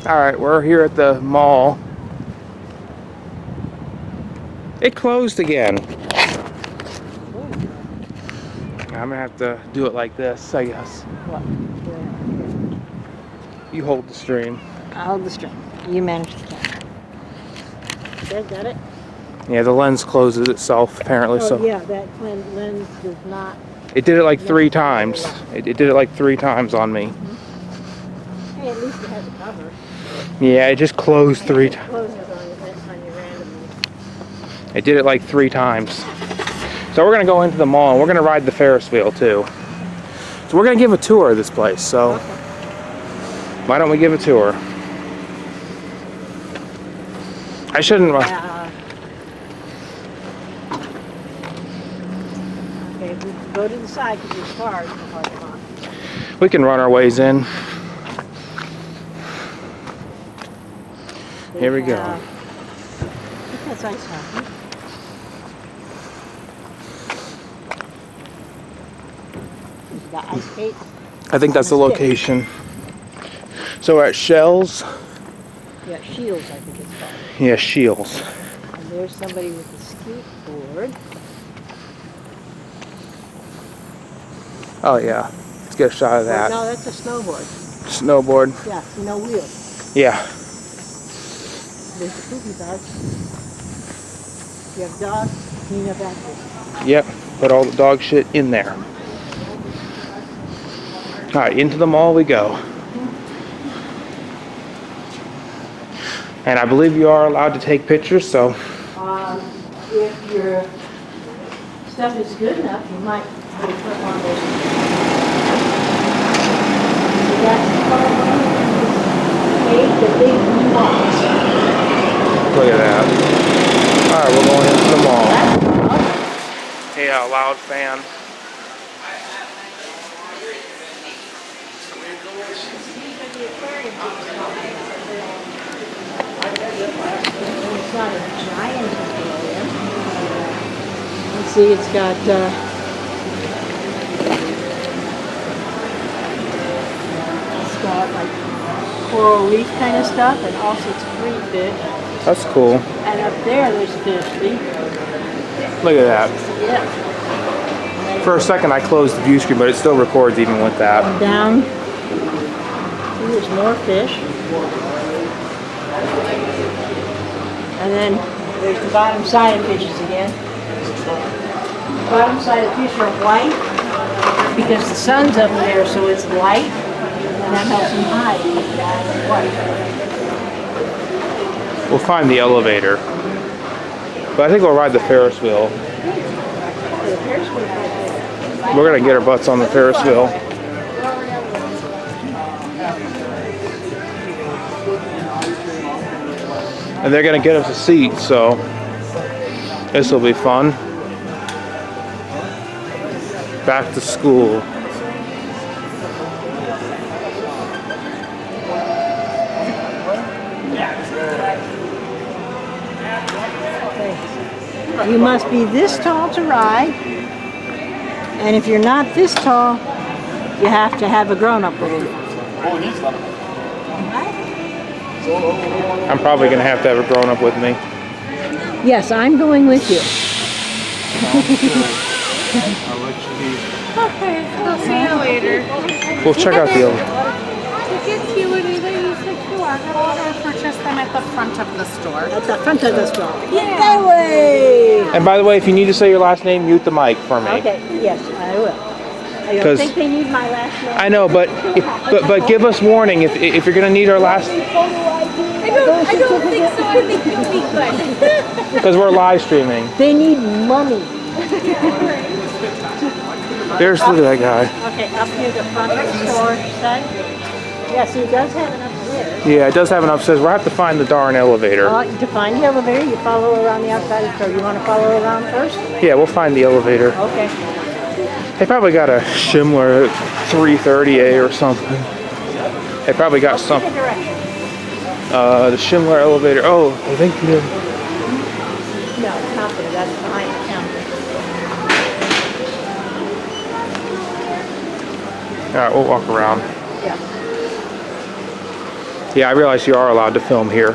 Alright, we're here at the mall. It closed again. I'm gonna have to do it like this, I guess. What? You hold the stream. I'll hold the string. You manage the camera. Okay, got it? Yeah, the lens closes itself apparently. Oh So yeah, that lens does not. it did it like 3 times. It did it like 3 times on me. Mm-hmm. Hey, at least it has a cover. Yeah, it just closed 3 times. Closes on you randomly. It did it like 3 times. So we're gonna go into the mall and we're gonna ride the Ferris wheel too. So we're gonna give a tour of this place. So Okay. why don't we give a tour? I shouldn't. Okay, we go to the side because there's cars in the parking lot. We can run our ways in. Here we go. That's ice hockey. You got ice skate. I think that's the location. So we're at Scheels. Yeah, Scheels, I think it's called. Yeah, Scheels. And there's somebody with a skateboard. Oh yeah. Let's get a shot of that. No, that's a snowboard. Snowboard. Yeah, no wheels. Yeah. There's the poopy bag. If you have dogs, clean up after. Yep. Put all the dog shit in there. Alright, into the mall we go. And I believe you are allowed to take pictures, so. If your stuff is good enough, you might put one of those. So that's the big box. Look at that. Alright, we're going into the mall. Yeah, loud fan. It's not a giant aquarium. Let's see, it's got like coral reef kind of stuff, and also it's free fish. That's cool. And up there's fish. See? Look at that. Yeah. For a second I closed the view screen, but it still records even with that. And down. See, there's more fish. And then there's the bottom side of fishes again. The bottom side of fish are white because the sun's up there, so it's light, and that helps them hide. White. We'll find the elevator. But I think we'll ride the Ferris wheel. We're gonna get our butts on the Ferris wheel. And they're gonna get us a seat, so this will be fun. Back to school. You must be this tall to ride, and if you're not this tall, you have to have a grown-up with you. I'm probably gonna have to have a grown up with me. Yes, I'm going with you. I'll let you be. Okay, we'll see you later. We'll check out the elevator. Tickets, you would either use the QR code or purchase them at the front of the store. At the front of the store. Yeah. That way! And by the way, if you need to say your last name, mute the mic for me. Okay, yes, I will. I don't 'Cause- think they need my last name. I know, but give us warning if you're gonna need our last, I don't think so. I think you'll be good. because we're live streaming. They need money. There's look at that guy. Okay, up near the front of the store side. Yes, he does have an upstairs. Yeah, it does have an upstairs. We'll have to find the darn elevator. To find the elevator, you follow around the outside of the store. You want to follow around first? Yeah, we'll find the elevator. Okay. They probably got a Schindler 330A or something. They probably got some. Pick a direction. The Schindler elevator. Oh, I think. No, it's not there. That's behind the counter. All right, we'll walk around. Yeah. Yeah, I realize you are allowed to film here.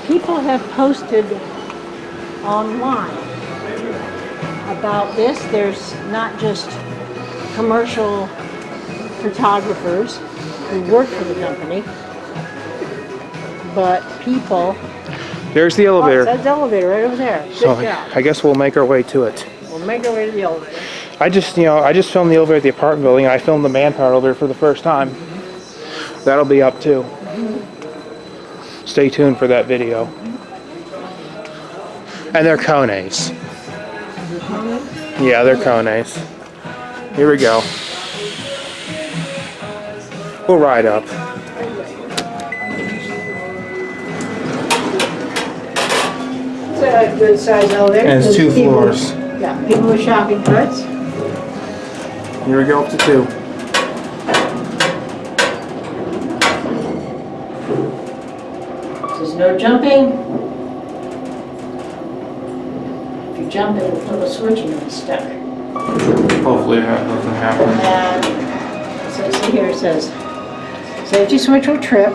People have posted online about this. There's not just commercial photographers who work for the company, but people. There's the elevator. That's the elevator right over there. Good So job. I guess we'll make our way to it. We'll make our way to the elevator. I just filmed the elevator at the apartment building, and I filmed the manpower elevator for the first time. That'll be up too. Stay tuned for that video. And they're cones. Yeah, they're cones. Here we go. We'll ride up. It's a good size elevator. And it's 2 People- floors. Yeah, people with shopping carts. Here we go up to 2. There's no jumping. If you jump, it'll flip a switch and you'll be stuck. Hopefully that doesn't happen. And so see here it says, safety switch will trip.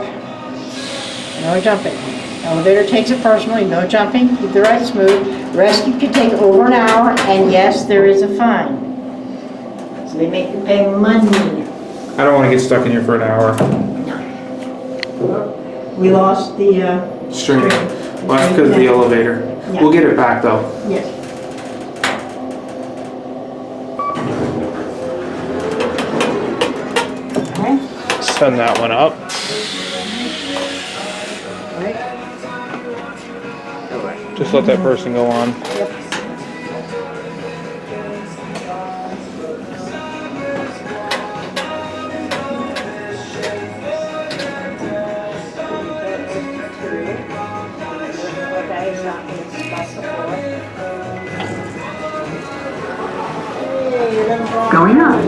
No jumping. Elevator takes it personally, no jumping, keep the ride smooth. Rescue can take over an hour, and yes, there is a fine. So they make you pay money. I don't want to get stuck in here for an hour. We lost the, String. Well, that's because of the elevator. Yeah. We'll get it back though. yes. Okay, Send that one up. right, Just let that person go on. yep. Going up.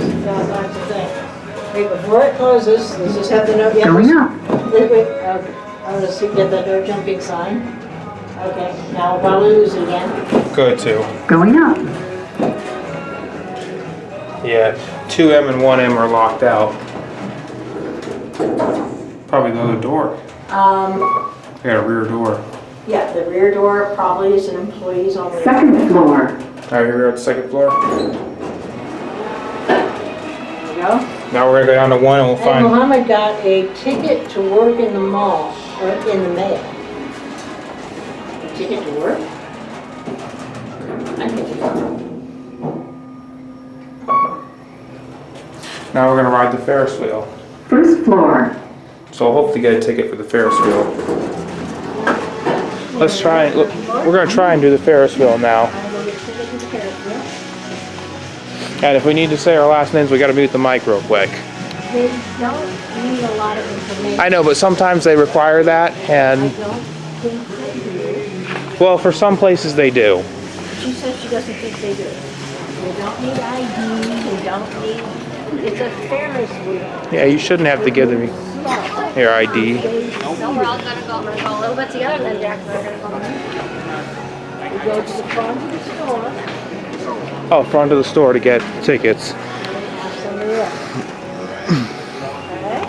Wait, before it closes, let's just have the note. Going up. Wait, I want to see, get the no jumping sign. Okay, now we'll probably lose it again. Good too. Going up. Yeah, 2M and 1M are locked out. Probably the other door. They got a rear door. Yeah, the rear door probably is an employee's only. Second floor. Alright, here we are at the 2nd floor. There we go. Now we're gonna go down to 1 and we'll And find. Mohammed got a ticket to work in the mall, or in the mail. A ticket to work? I think it's. Now we're gonna ride the Ferris wheel. First floor. So I'll hope to get a ticket for the Ferris wheel. Let's try. Look, we're gonna try and do the Ferris wheel now. And if we need to say our last names, we gotta mute the mic real quick. They don't need a lot of information. I know, but sometimes they require that, I and don't think they do. well, for some places they do. She says she doesn't think they do. They don't need ID, they don't need, it's a Ferris wheel. Yeah, you shouldn't have to give them your ID. No, we're all gonna go a little bit together, then Jack and I are gonna go. We go to the front of the store, Oh, front of the store to get tickets. ask somebody else. Okay?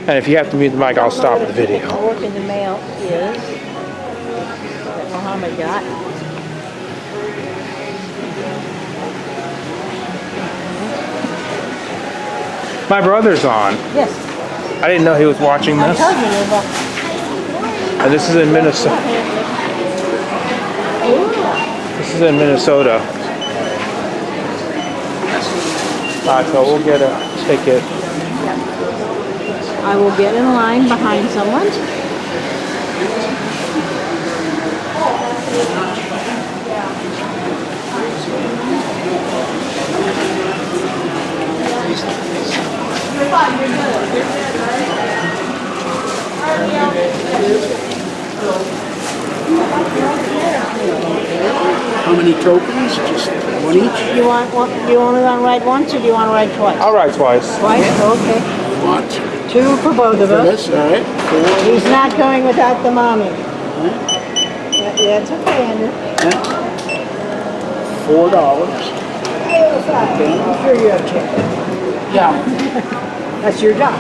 And if you have to mute the mic, I'll stop the video. Work in the mail is, that Mohammed got. My brother's on. Yes, I didn't know he was watching I this. told you, Nova. And this is in Minnesota. This is in Minnesota. Alright, so we'll get a ticket. I will get in line behind someone. How many tokens? Just one each? You want one, you only want to ride once or do you want to ride twice? I'll ride twice. Twice? Okay. One. 2 for both of For us. this, all right? He's not going without the mommy. Yeah, it's okay, Andrew. $4. I'm sure you have change. Yeah. That's your job.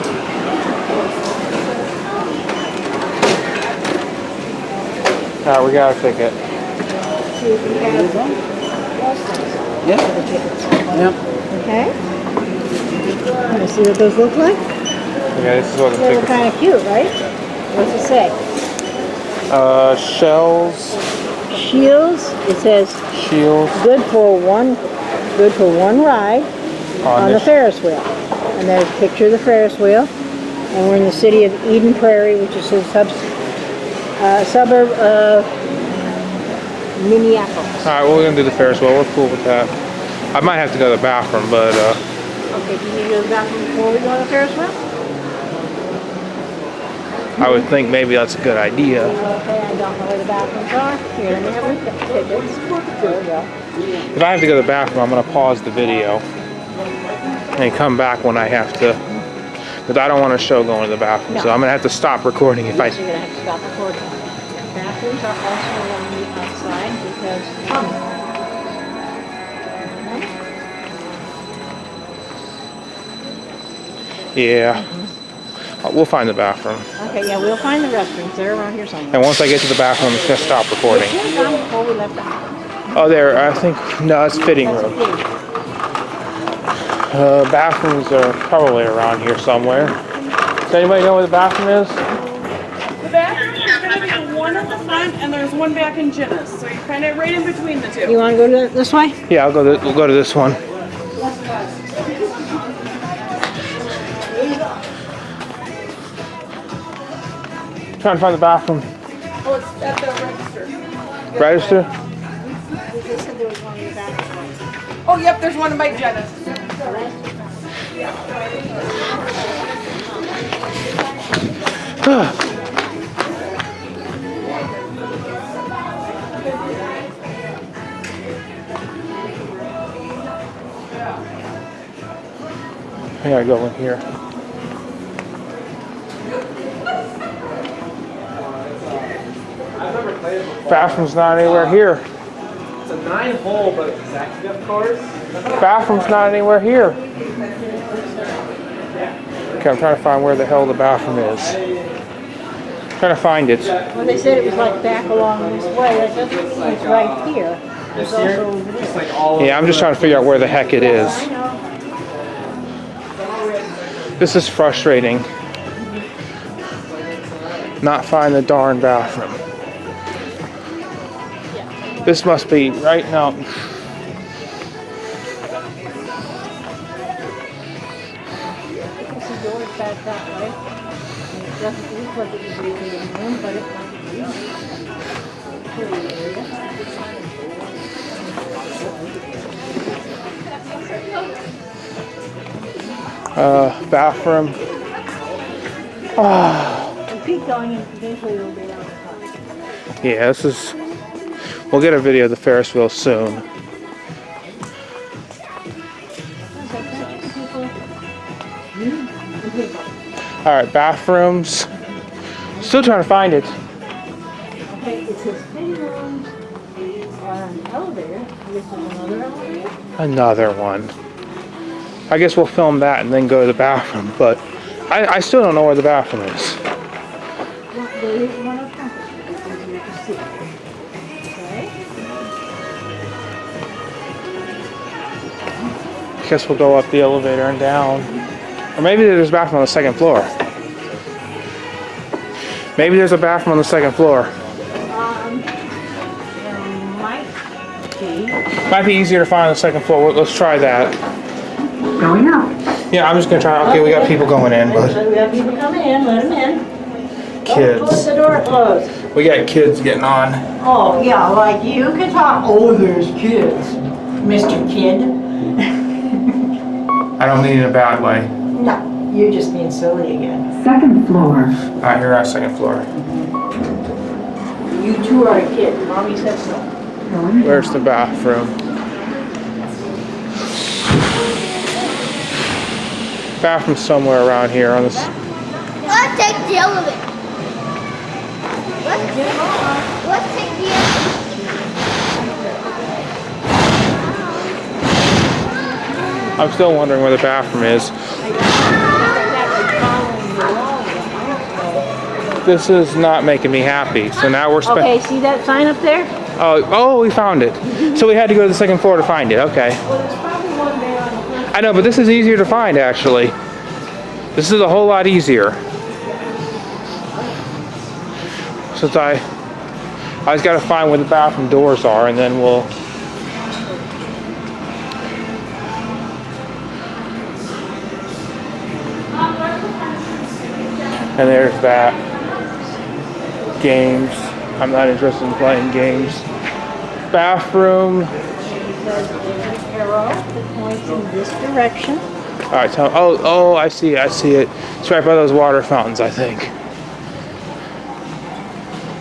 Alright, we got a ticket. See if you have those things. Yep. Yep. Okay? Want to see what those look like? Yeah, this is what the They look ticket. kind of cute, right? What's it say? Scheels. Scheels. It says Scheels good for one ride on the this. Ferris wheel. And there's a picture of the Ferris wheel. And we're in the city of Eden Prairie, which is a suburb of Minneapolis. Alright, well, we're gonna do the Ferris wheel. We're cool with that. I might have to go to the bathroom, but Okay, do you need to go to the bathroom before we go on the Ferris wheel? I would think maybe that's a good idea. Okay, I don't know where the bathrooms are. Here, let me have a tickets. There we go. If I have to go to the bathroom, I'm gonna pause the video and come back when I have to, because I don't want to show going to the bathroom. So I'm gonna have to stop recording if I. You're gonna have to stop recording. Bathrooms are also on the outside because. Yeah, we'll find the bathroom. Okay, yeah, we'll find the restrooms. They're around here somewhere. And once I get to the bathroom, I'm just gonna stop recording. We should have gone before we left the house. Oh, there. I think no, it's fitting That's a room. big. Bathrooms are probably around here somewhere. Does anybody know where the bathroom is? The bathroom is going to be one at the front, and there's one back in Jenna's. So you're kind of right in between the two. You want to go to this way? Yeah, we'll go to this one. Trying to find the bathroom. Oh, it's at the register. Register? They said there was one in the bathroom. Oh, yep, there's one by Jenna's. I gotta go in here. Bathroom's not anywhere here. It's a 9-hole, but executive course. Bathroom's not anywhere here. Okay, I'm trying to find where the hell the bathroom is. Trying to find it. Well, they said it was like back along this way. That doesn't mean it's right here. It's This year, also over there. just like all Yeah, I'm just trying to figure out where the heck it is. I know. This is frustrating. Not find the darn bathroom. This must be right now. This is yours back that way. And it doesn't look like it would be a living room, but it might be. Pretty area. Bathroom. And keep going and eventually it'll be down the top. Yeah, this is. We'll get a video of the Ferris wheel soon. Alright, bathrooms. Still trying to find it. Okay, it says fitting rooms on an elevator. This is another elevator. Another one. I guess we'll film that and then go to the bathroom, but I still don't know where the bathroom is. Well, there is one up front. It's easier to see. Okay. I guess we'll go up the elevator and down. Or maybe there's a bathroom on the second floor. Maybe there's a bathroom on the second floor. There might be. Might be easier to find on the second floor. Let's try that. Going up. Yeah, I'm just gonna try. Okay, we got people going in, but So we have people coming in. Let them in. Don't close kids. the door closed. We got kids getting on. Oh, yeah, like you can talk. Oh, there's kids. Mr. Kid. I don't mean it in a bad way. No, you're just being silly again. Second floor. Alright, here our second floor. You two are a kid. Mommy said so. Going Where's the bathroom? Bathroom somewhere around here on this. Let's take the elevator. Let's take the elevator. I'm still wondering where the bathroom is. This is not making me happy. So now we're Okay, see that sign up there? Oh, we found it. So we had to go to the second floor to find it. Okay. Well, there's probably one there on the first. I know, but this is easier to find actually. This is a whole lot easier. Since I just gotta find where the bathroom doors are, and then we'll. And there's that. Games. I'm not interested in playing games. Bathroom. Because there's an arrow that points in this direction. All right. Oh, I see it. It's right by those water fountains, I think.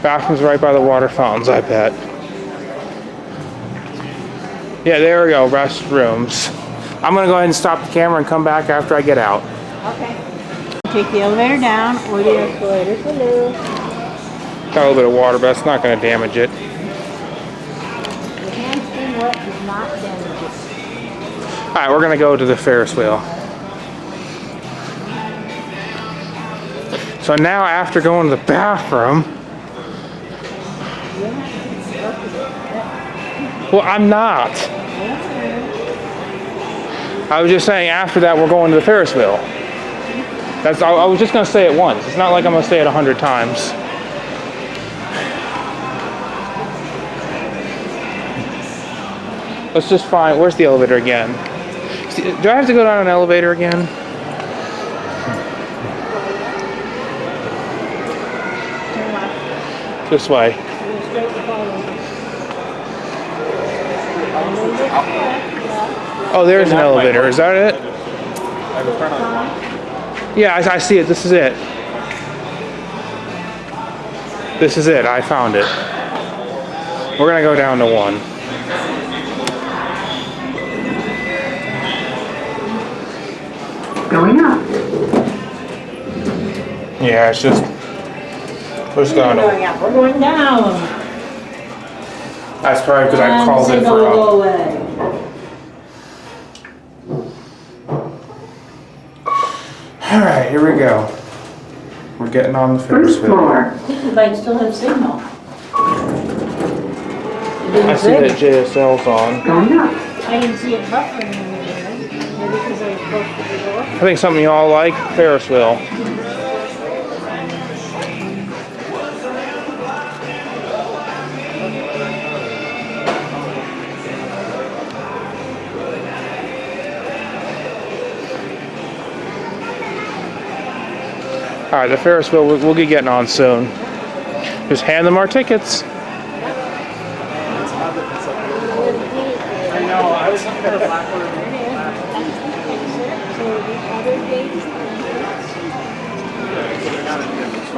Bathroom's right by the water fountains, I bet. Yeah, there we go. Restrooms. I'm gonna go ahead and stop the camera and come back after I get out. Okay. Take the elevator down or the escalator below. Got a little bit of water, but that's not gonna damage it. The hand staying wet does not damage it. All right, we're gonna go to the Ferris wheel. So now, after going to the bathroom, well, I'm not. I was just saying after that we're going to the Ferris wheel. I was just gonna say it once. It's not like I'm gonna say it 100 times. Let's just find, where's the elevator again? Do I have to go down an elevator again? This way. Oh, there's an elevator. Is that it? Yeah, I see it. This is it. This is it. I found it. We're gonna go down to 1. Going up. Yeah, it's just. We're just going We're going to. up. We're going down. That's probably because I called it for up. Go away. All right, here we go. We're getting on the Ferris First wheel. floor. You might still have signal. I see that JSL's on. Going up. I didn't see it buffering in there. Maybe because I was close to the door. I think something you all like, Ferris wheel. All right, the Ferris wheel, we'll be getting on soon. Just hand them our tickets. I know, I was looking for a black one.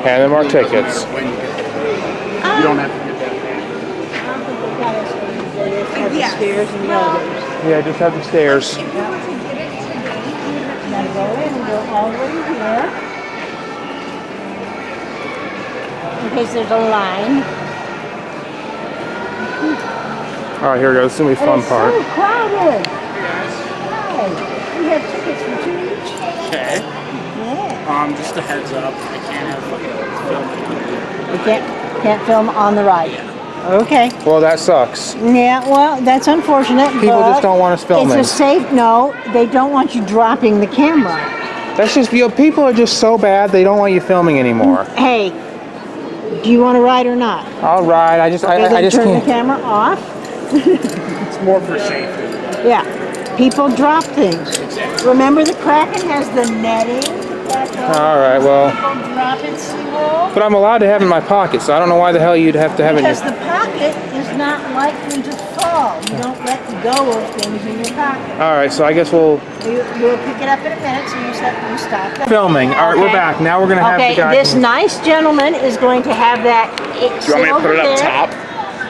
Hand them our tickets. You don't have to get that. Stairs and the elevators. Yeah, just have the stairs. Gotta go in and go all the way here. In case there's a line. All right, here we go. This is gonna be a fun It's part. so crowded. Hi. We have tickets for 2 each. Okay. Yeah. Just a heads up, I can't have filming. You can't film on the ride. Okay. Well, that sucks. Yeah, well, that's unfortunate. People but just don't want us filming. It's a safe, no, they don't want you dropping the camera. That's just, people are just so bad, they don't want you filming anymore. Hey, do you want to ride or not? All right, I just Turn the can't. camera off. It's more for safety. Yeah, people drop things. Remember the Kraken has the netting? All right, well, People drop it, SeaWorld. but I'm allowed to have it in my pocket, so I don't know why the hell you'd have to have it in Because your... the pocket is not likely to fall. You don't let go of things in your pocket. All right, so I guess we'll... We'll pick it up in a minute, so you stop. Filming. All right, we're Okay. back. Now we're going to have the guy... this nice gentleman is going to have that. Do you want me to put it up top?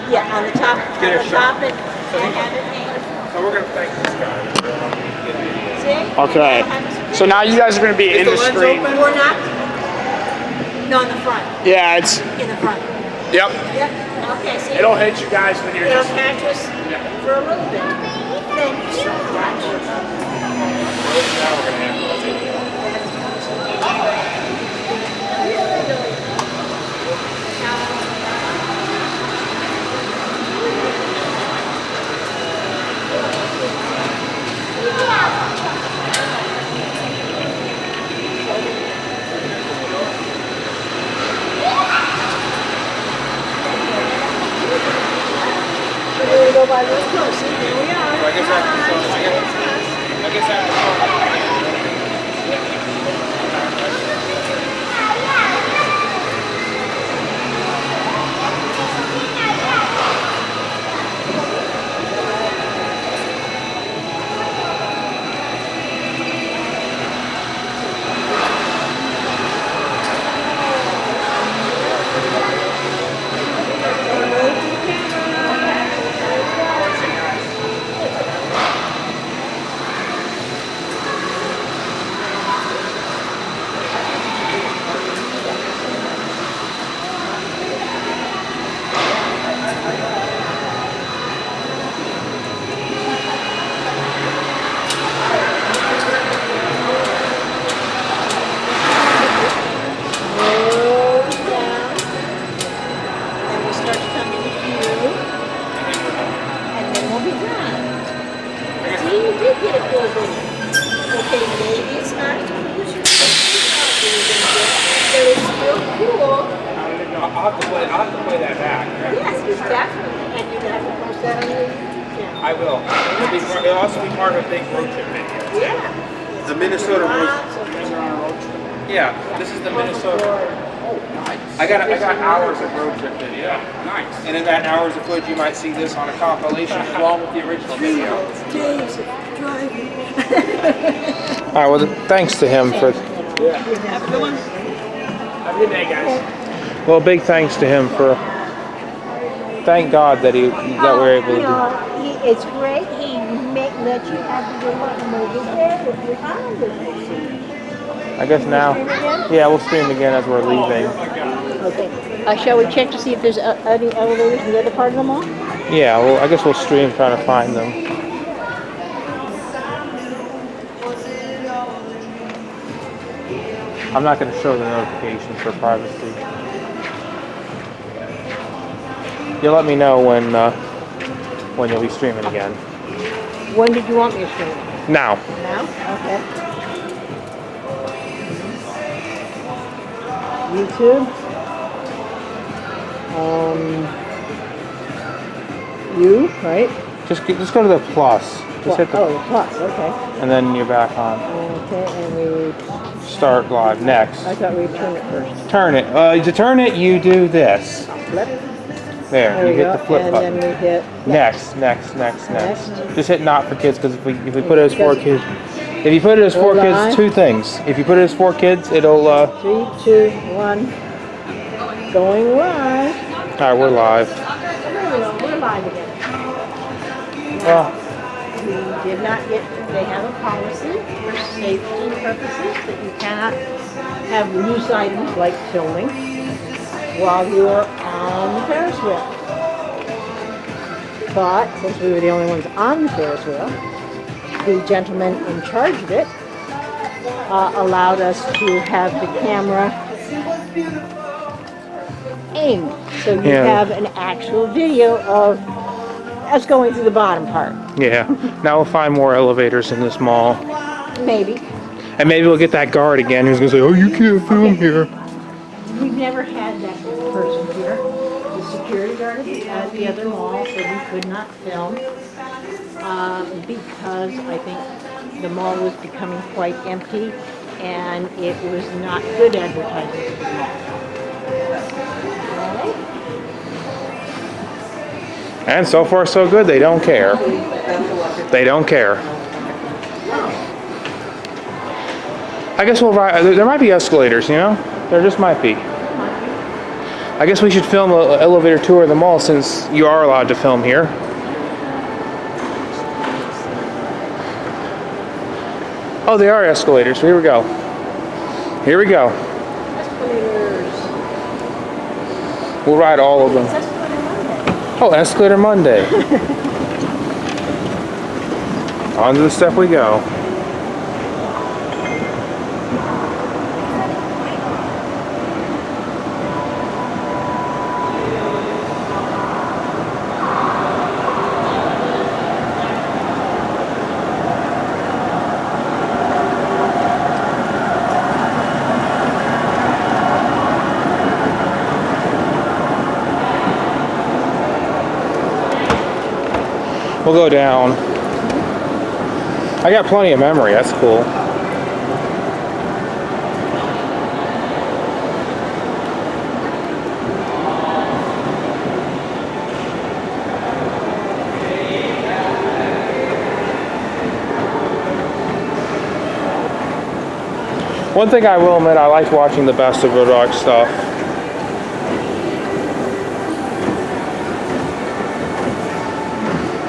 Yeah, on the top. Get a on the shot. top and have it hang. So we're going to thank this guy. See? Okay. So now you guys are going to be in the screen. We're not. No, in the front. Yeah, it's, In the front. yep. Yep. Okay. See. It'll hit you guys when you're It'll just... catch us for a little bit. Thank you so much. I'll have to play that back. Yes, it's definitely. And you have to post that on your YouTube channel. I will. It'll also be part of a big road trip video. Yeah. The Minnesota road. Lots of videos. Yeah, this is the Minnesota. I got hours of road trip video. Nice. And in that hours of footage, you might see this on a compilation along with the original video. Days of driving. All right. Well, thanks to him for. Yeah. Have a good one. Have a good day, guys. Well, big thanks to him for. Thank God that we're able to do. It's great. He let you have the remote movie there if you're fond of it. I guess now. Yeah, we'll stream again as we're leaving. Okay. Shall we check to see if there's any elevators in the other part of the mall? Yeah. Well, I guess we'll stream trying to find them. I'm not going to show the notifications for privacy. You'll let me know when you'll be streaming again. When did you want me to stream? Now. Now? Okay. YouTube. You, right? Just go to the plus. Just hit the the plus, okay. and then you're back on. Okay, and we... Start live next. I thought we'd turn it first. Turn it. To turn it, you do this. Flip. There, you we hit go. the flip and button. And then we hit... Next. Next. Just hit not for kids, because if we put it as for kids, if you put it as for Live. kids, two things. If you put it as for kids, it'll. 3, 2, 1. Going live. All right, we're live. We're live again. Well, We did not get... They have a policy for safety purposes that you cannot have loose items like filming while you are on the Ferris wheel. But since we were the only ones on the Ferris wheel, the gentleman in charge of it allowed us to have the camera aimed. So you have an actual video of us going through the bottom part. yeah. Now we'll find more elevators in this mall, Maybe. and maybe we'll get that guard again who's gonna say, "Oh, you can't film here." We've never had that person here. The security guard at the other mall said we could not film because I think the mall was becoming quite empty and it was not good advertising for the mall. All right. And so far, so good. They don't care. They don't care. I guess we'll ride. There might be escalators, you know? There just might be. I guess we should film an elevator tour of the mall since you are allowed to film here. Oh, they are escalators. Here we go. Here we go. Escalators. We'll ride all of them. It's Escalator Monday. Oh, Escalator Monday. Onto the step we go. We'll go down. I got plenty of memory, that's cool. One thing I will admit, I like watching the best of Road Dogg stuff.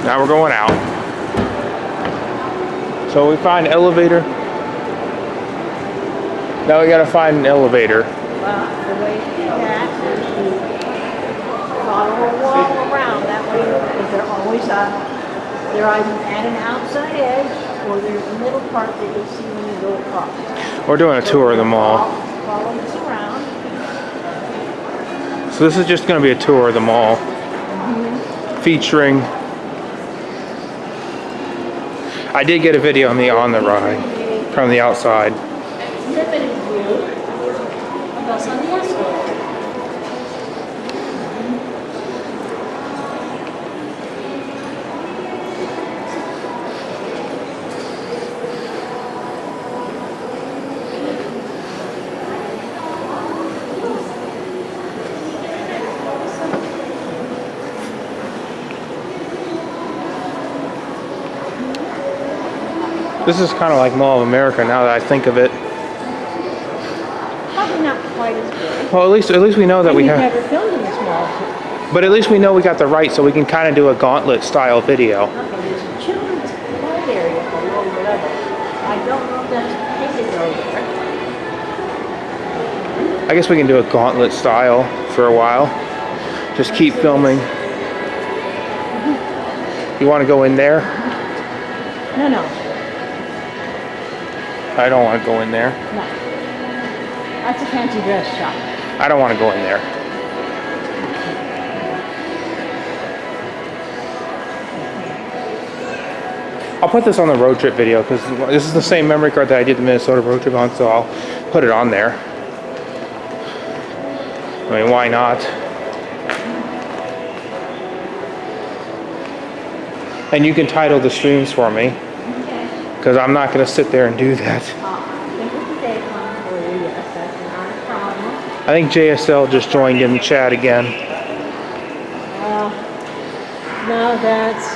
Now we're going out. So we find elevator. Now we gotta find an elevator. Well, the way to do that is to follow a wall around. That way, if they're always they're either at an outside edge or there's a middle part that you'll see when you go across. We're doing a tour of the mall. Follow this around. So this is just gonna be a tour of the mall. Featuring. I did get a video on the ride from the outside. Limited view of us on the escalator. This is kind of like Mall of America now that I think of it. Probably not quite as big. Well, at least we know that And we we've have. never filmed in this mall. But at least we know we got the right, so we can kind of do a gauntlet style video. Okay, there's a children's play area below whatever. I don't know if that's painted over there. I guess we can do a gauntlet style for a while. Just keep filming. You want to go in there? No, no, I don't want to go in there. no. That's a fancy dress shop. I don't want to go in there. I'll put this on the road trip video because this is the same memory card that I did the Minnesota road trip on, so I'll put it on there. I mean, why not? And you can title the streams for me, because I'm not going to sit there and do that. I think it's a day one for you, yes, that's not a problem. I think JSL just joined in the chat again. No, that's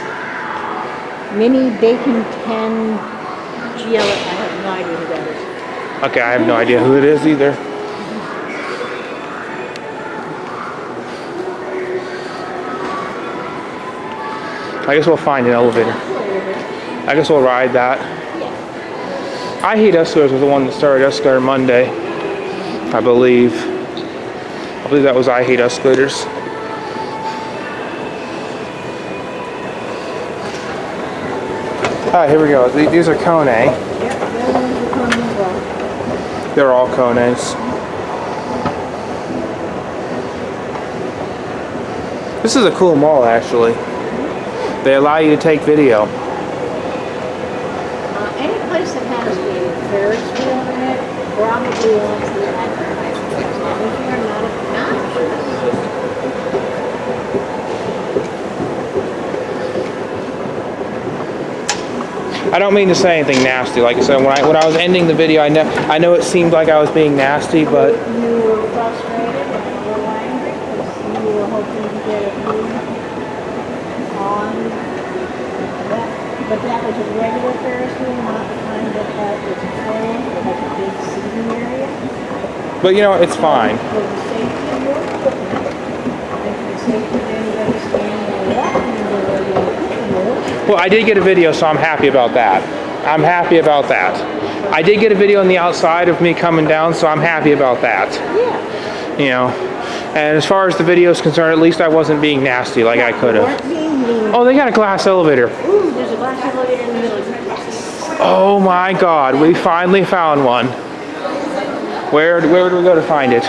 Mini Bacon 10 GL. I have no idea who that is. Okay, I have no idea who it is either. I guess we'll find an elevator. I guess we'll ride that. I Hate Escalators was the one that started Escalator Monday, I believe. I believe that was I Hate Escalators. Alright, here we go. These are Kone. They're all Kones. This is a cool mall, actually. They allow you to take video. Any place that has a Ferris wheel in it probably wants the advertising. As long as you're not obnoxious. I don't mean to say anything nasty. Like I said, when I was ending the video, I know it seemed like I was being nasty, but You were frustrated and a little angry because you were hoping to get a view on that. But that was a regular Ferris wheel, not the kind that was planned, that had a big seating area. you know, it's fine. For the safety of your equipment, and for the safety of anybody standing or walking in the equipment. Well, I did get a video, so I'm happy about that. I'm happy about that. I did get a video on the outside of me coming down, so I'm happy about that. Yeah. You know, and as far as the video is concerned, at least I wasn't being nasty like I could have. Weren't being mean. Oh, they got a glass elevator. Ooh, there's a glass elevator in the middle. Oh my God, we finally found one. Where do we go to find it?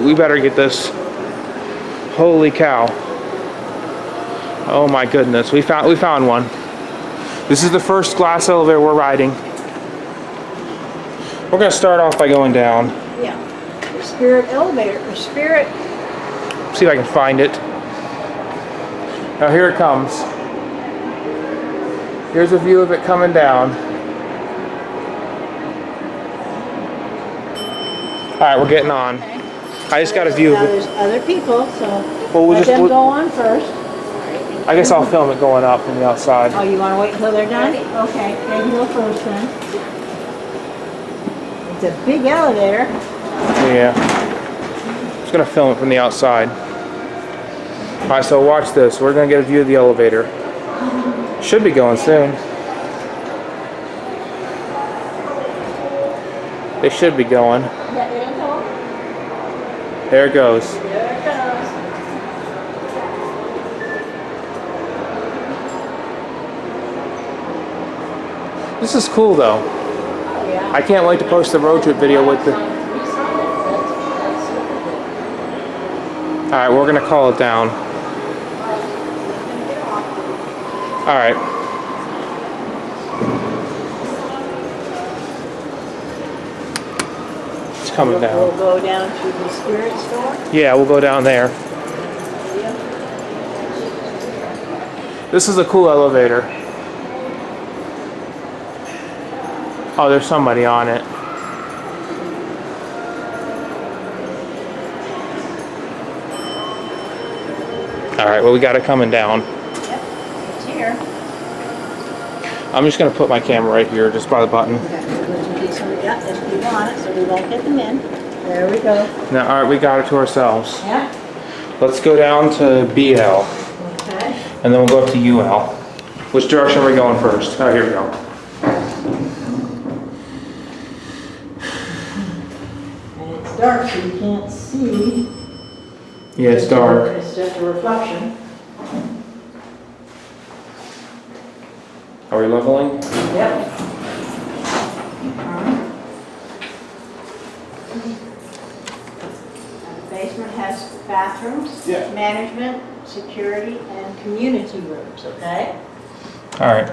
We better get this. Holy cow. Oh my goodness, we found one. This is the first glass elevator we're riding. We're gonna start off by going down. Yeah. Spirit elevator, or Spirit. See if I can find it. Now here it comes. Here's a view of it coming down. Alright, we're getting on. I just got a view Now of it. there's other people, so Well, let them go on first. I guess I'll film it going up from the outside. Oh, you want to wait until they're done? Okay, they can go first then. It's a big elevator. Yeah. Just gonna film it from the outside. Alright, so watch this. We're gonna get a view of the elevator. Should be going soon. They should be going. Yeah, there you go. There it goes. There it goes. This is cool though. Yeah. I can't wait to post the road trip video with the... Alright, we're gonna call it down. Alright. It's coming down. We'll go down to the Spirit store. Yeah, we'll go down there. This is a cool elevator. Oh, there's somebody on it. Alright, well we got it coming down. Yep, it's here. I'm just gonna put my camera right here, just by the button. Okay, just in case somebody got this, people on it, so we won't get them in. There we go. Now, all right, we got it to ourselves. Yeah, Let's go down to BL, okay. and then we'll go up to UL. Which direction are we going first? Oh, here we go. And it's dark, so you can't see. Yeah, it's dark. It's just a reflection. Are we leveling? Yep. The basement has bathrooms, Yeah. management, security, and community rooms, okay? All right.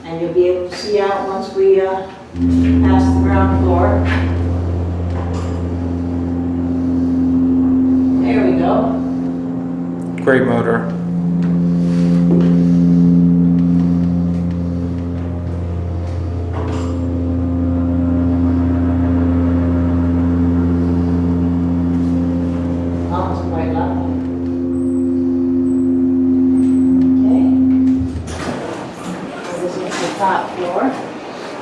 And you'll be able to see out once we pass the ground floor. There we go. Great motor. Almost quite level. Okay. So this is the top floor.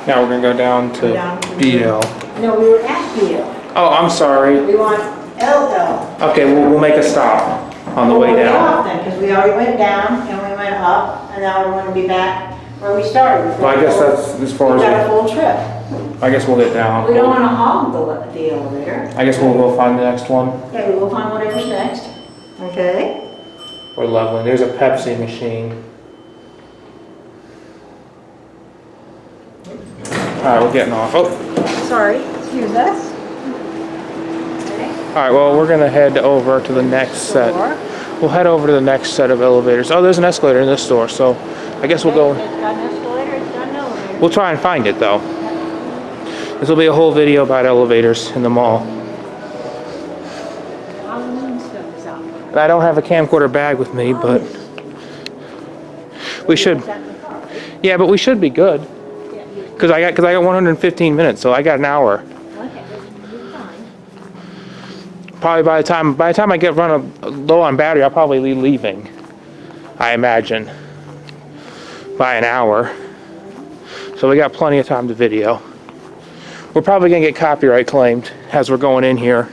Now we're gonna go down to Down to BL. No, we were at BL. Oh, I'm sorry. We want LL. Okay, we'll make a stop on the way We're down. off then, because we already went down and we went up, and now we're going to be back where we started. Well, I guess that's as far We've got a as, full trip. I guess we'll get down. We don't want to hog the elevator. I guess we'll find the next one. Okay, we will find whatever's next. Okay. We're leveling. There's a Pepsi machine. All right, we're getting off. Oh, Sorry, excuse us. Okay. all right. Well, we're gonna head over to the next set. Floor. We'll head over to the next set of elevators. Oh, there's an escalator in this store, so I guess we'll go. It's got an escalator, it's got an elevator. We'll try and find it though. This will be a whole video about elevators in the mall. Halloween stuff is out. And I don't have a camcorder bag with me, but we should. It's at the car, right? Yeah, but we should be good. Yeah, you- Cause I got 115 minutes, so I got an hour. Okay, you're fine. Probably by the time I get low on battery, I'll probably be leaving. I imagine by an hour. So we got plenty of time to video. We're probably gonna get copyright claimed as we're going in here.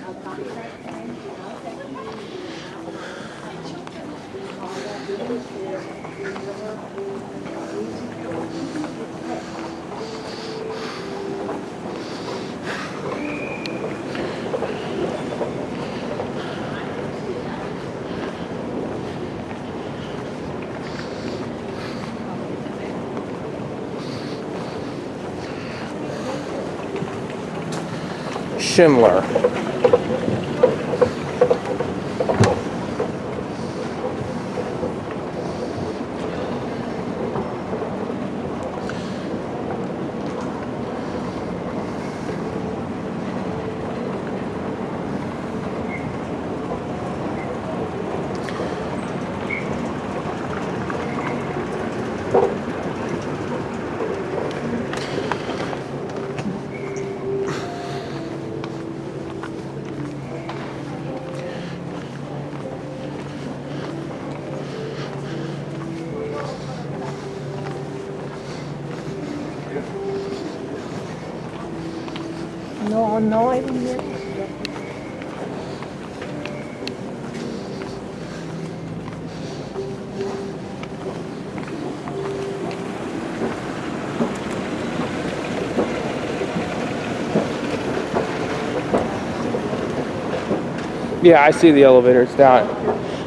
Schindler. No, I didn't hear. Yeah, I see the elevator. It's down.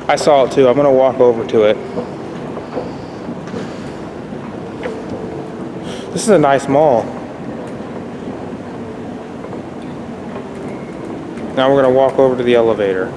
I saw it too. I'm gonna walk over to it. This is a nice mall. Now we're gonna walk over to the elevator.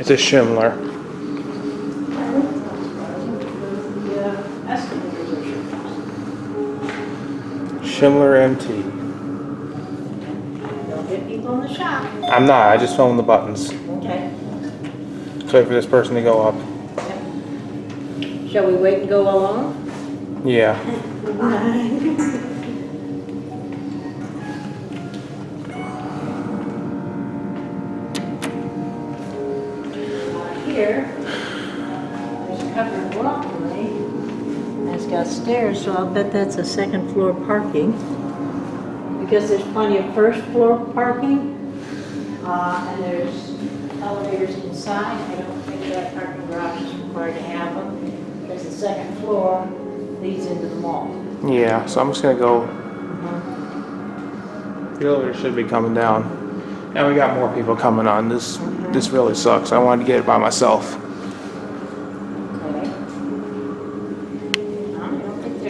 It's a Schindler. Schindler MT. Don't get people in the shop. I'm not, I just filmed the buttons. Okay. Let's wait for this person to go up. Shall we wait and go along? Yeah. Here, there's a covered walkway, and it's got stairs, so I'll bet that's a second floor parking. Because there's plenty of first floor parking, and there's elevators inside. I don't think that parking garage is required to have them, because the second floor leads into the mall. Yeah, so I'm just gonna go. The elevator should be coming down. And we got more people coming on. This really sucks. I wanted to get it by myself. Okay.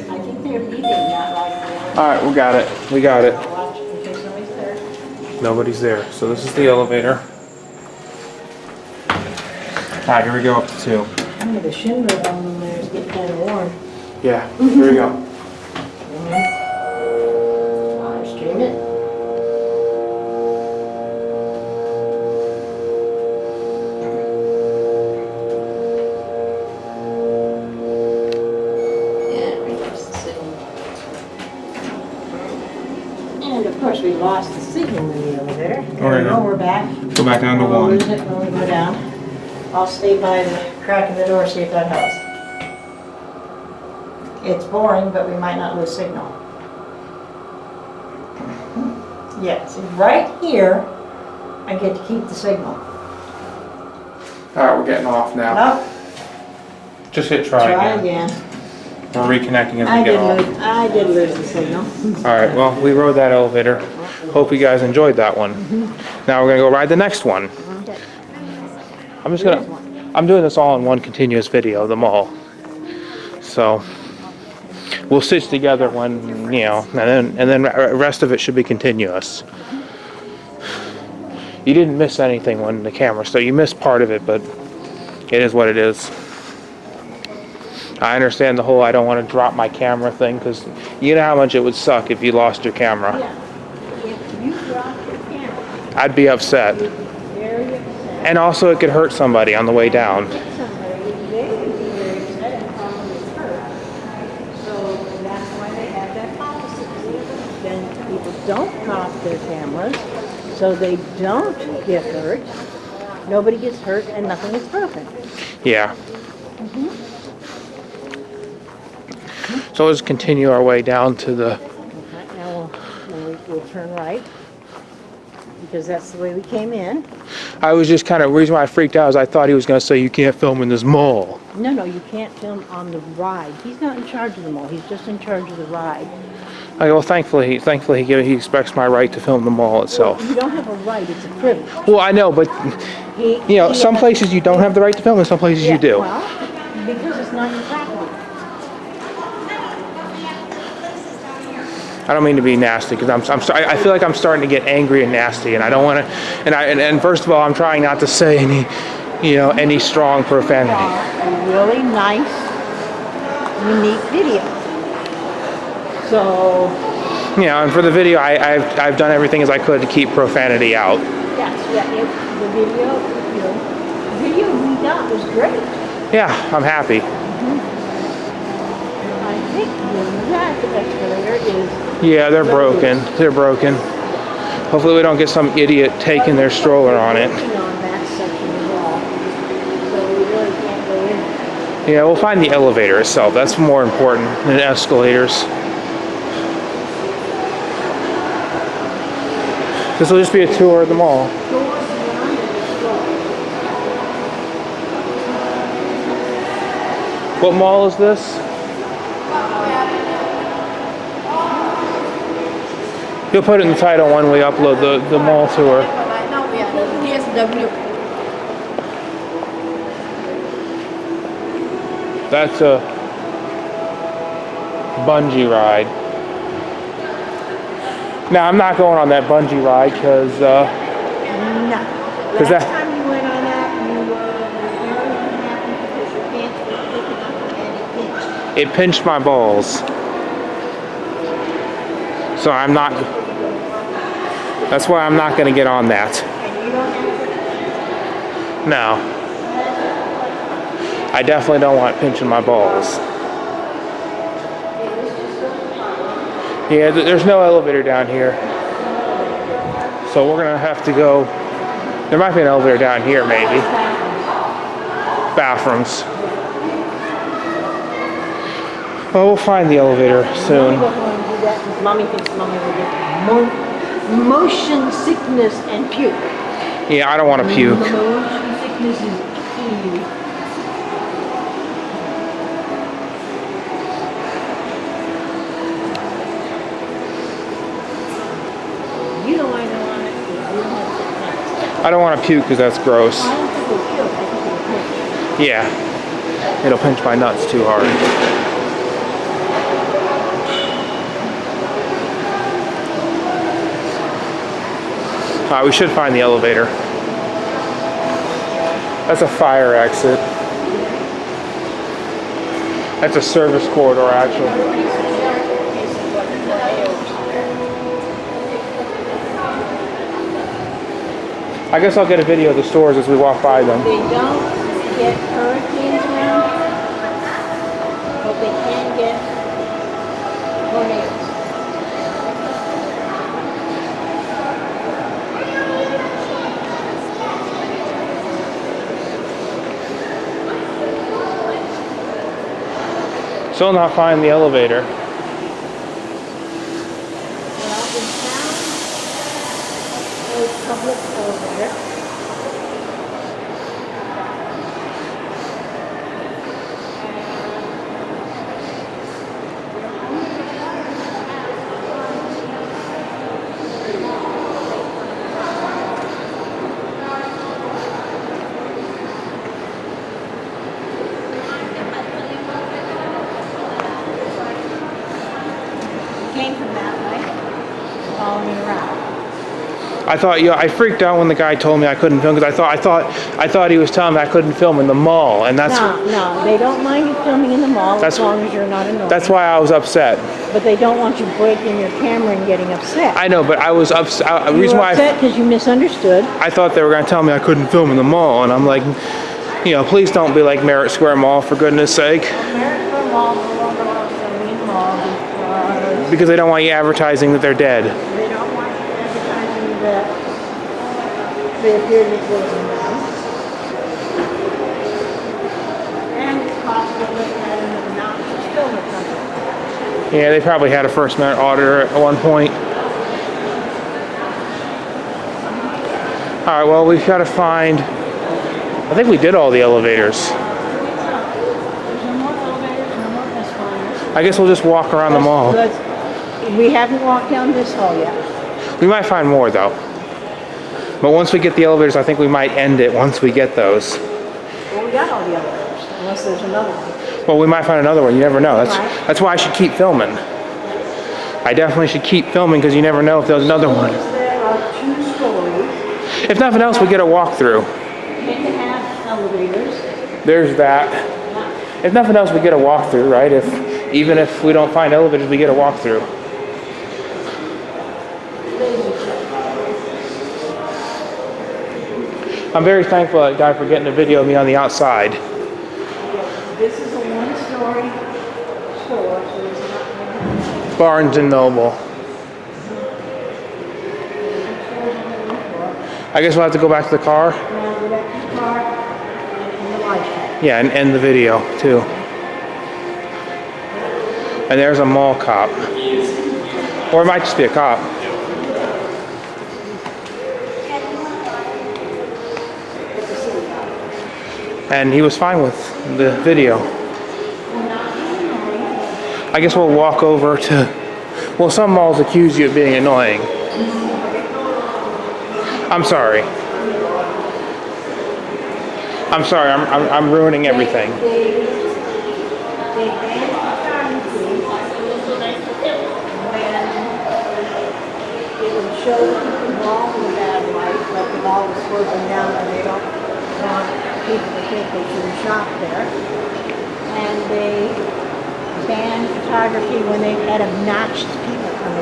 I think they're leaving, not like Alright, we got it. We got it. watch in case somebody's there. Nobody's there. So this is the elevator. Alright, here we go up to 2. The Schindler on there is getting kind of worn. Yeah, here we go. Live stream it. And we lost the signal. And of course we lost the signal in the elevator. There we go, we're back. Go back down to We'll 1. lose it when we go down. I'll stay by the crack in the door, see if that helps. It's boring, but we might not lose signal. Yeah, see, right here, I get to keep the signal. Alright, we're getting off now. Oh, Just hit try again. again. We're reconnecting as we get off. I did lose the signal. Alright, well, we rode that elevator. Hope you guys enjoyed that one. Now we're gonna go ride the next one. I'm doing this all in one continuous video, the mall. So we'll stitch together when, you know, and then the rest of it should be continuous. You didn't miss anything when the camera, so you missed part of it, but it is what it is. I understand the whole I don't want to drop my camera thing, because you know how much it would suck if you lost your camera. If you dropped your camera, I'd be upset. very upset. And also it could hurt somebody on the way down. Somebody, they would be very upset and probably hurt. So that's why they have that policy. Then people don't drop their cameras, so they don't get hurt. Nobody gets hurt and nothing is broken. Yeah. So let's continue our way down to the... Okay, now we'll turn right, because that's the way we came in. I was just kind of, the reason why I freaked out is I thought he was going to say you can't film in this mall. No, you can't film on the ride. He's not in charge of the mall. He's just in charge of the ride. Okay, well, thankfully he expects my right to film the mall itself. You don't have a right. It's a privilege. Well, I know, but you know, some places you don't have the right to film, and some places you do. Well, because it's not your property. I don't mean to be nasty, because I feel like I'm starting to get angry and nasty, and I don't want to. And first of all, I'm trying not to say any strong profanity. A really nice, unique video. So. Yeah, and for the video, I've done everything as I could to keep profanity out. Yes, the video we got was great. Yeah, I'm happy. I think that escalator is. Yeah, they're broken. They're broken. Hopefully we don't get some idiot taking their stroller on it. On that section of the wall, so we really can't go in. Yeah, we'll find the elevator itself. That's more important than escalators. This will just be a tour of the mall. What mall is this? You'll put it in the title when we upload the mall tour. Right now we are in PSW. That's a bungee ride. Now I'm not going on that bungee ride because No. Last time you went on that, you were It pinched my balls. So I'm not, that's why I'm not gonna get on that. No. I definitely don't want it pinching my balls. Yeah, there's no elevator down here. So we're gonna have to go, there might be an elevator down here maybe. Bathrooms. Well, we'll find the elevator soon. Mommy thinks Mommy will get motion sickness and puke. Yeah, I don't want to puke. Motion sickness is key. You know I don't want to puke. You don't have to. I don't want to puke because that's gross. I don't think it'll puke. I think it'll pinch. Yeah, it'll pinch my nuts too hard. Alright, we should find the elevator. That's a fire exit. That's a service corridor, actually. I guess I'll get a video of the stores as we walk by them. They don't get hurricanes around, but they can get tornadoes. Still not find the elevator. Well, in town, there's public elevator. Came from that way, following it around. I thought, I freaked out when the guy told me I couldn't film because I thought he was telling me I couldn't film in the mall, and that's No, they don't mind you filming in the mall That's- as long as you're not annoying. that's why I was upset. But they don't want you breaking your camera and getting upset. I know, but I was upset. The You reason were why upset because you misunderstood. I thought they were going to tell me I couldn't film in the mall, and I'm like, please don't be like Merritt Square Mall for goodness sake, American Mall no longer wants filming in the mall because they don't want you advertising that they're dead. they don't want you advertising that they appear to be closing down. And it's possible that they had an obnoxious filmer coming. Yeah, they probably had a First Minute auditor at one point. All right, well, we've got to find. I think we did all the elevators. There's no more elevators, no more escalators. I guess we'll just walk around the mall. We haven't walked down this hall yet. We might find more though. But once we get the elevators, I think we might end it once we get those. Well, we got all the elevators, unless there's another one. Well, we might find another one. You never know. Right. That's why I should keep filming. I definitely should keep filming because you never know if there's another one. There are 2 stories. If nothing else, we get a walkthrough. And they have elevators. There's that. If nothing else, we get a walkthrough, right? Even if we don't find elevators, we get a walkthrough. I'm very thankful to that guy for getting a video of me on the outside. This is a 1-story store, so it's not. Barnes and Noble. I guess we'll have to go back to the car. Now, the electric car and the light pad. Yeah, and end the video too. And there's a mall cop. Or it might just be a cop. And he was fine with the video. I guess we'll walk over to, well, some malls accuse you of being annoying. I'm sorry. I'm sorry, I'm ruining everything. They banned photography when it would show the mall in a bad light, like the mall was closing down and they don't want people to think they shouldn't shop there. And they ban photography when they've had obnoxious people come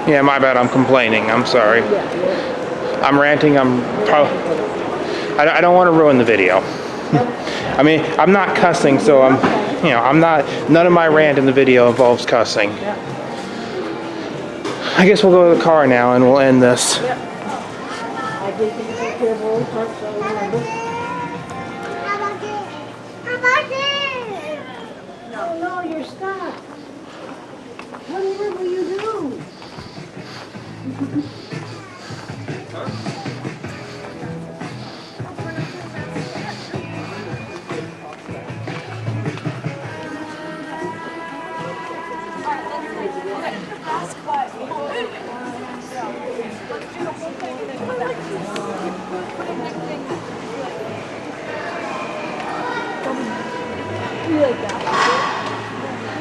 in. Yeah, my bad. I'm complaining. I'm sorry. I'm ranting. I don't want to ruin the video. I mean, I'm not cussing, so I'm not. None of my rant in the video involves cussing. I guess we'll go to the car now and we'll end this. I did think take care of all parts, so I remember. No, you're stuck. Whatever you do.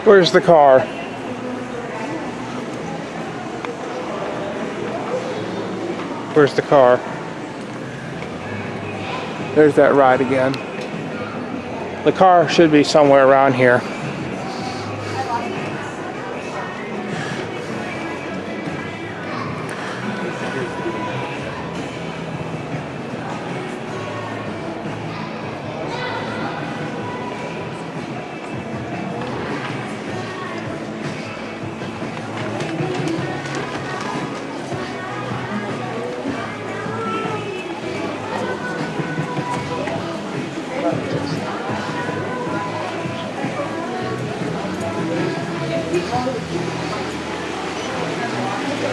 Where's the car? Where's the car? There's that ride again. The car should be somewhere around here.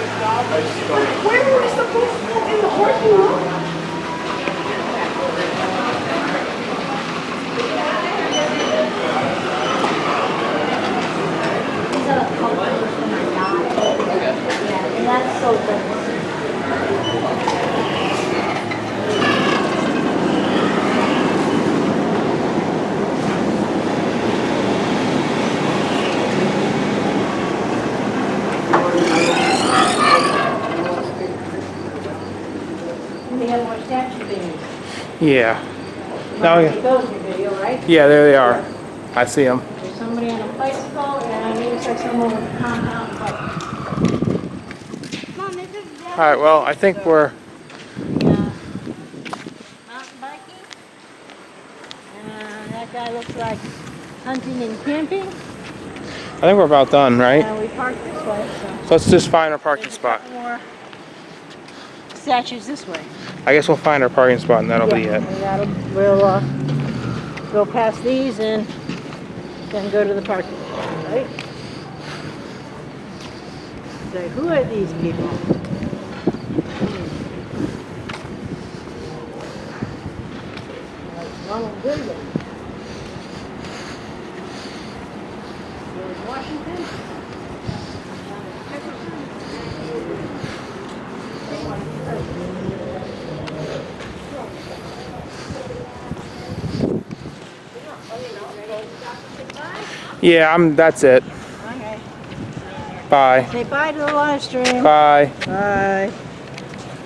Where were we supposed to go in the parking lot? These are the colors from my dog. Yeah, and that's so good. We have more statue things. Yeah. Now, Those in the video, right? yeah, there they are. I see them. There's somebody on a bicycle, and it looks like someone with a compound bike. Mom, this is All right. Well, I think we're. Mountain biking. That guy looks like hunting and camping. I think we're about done, right? We parked this way, so So let's just find our parking there's a spot. couple more statues this way. I guess we'll find our parking spot and that'll be it. We'll go past these and then go to the parking lot, right? So who are these people? Ronald Reagan. George Washington. Yeah, that's it. Okay. Bye. Say bye to the live stream. Bye. Bye.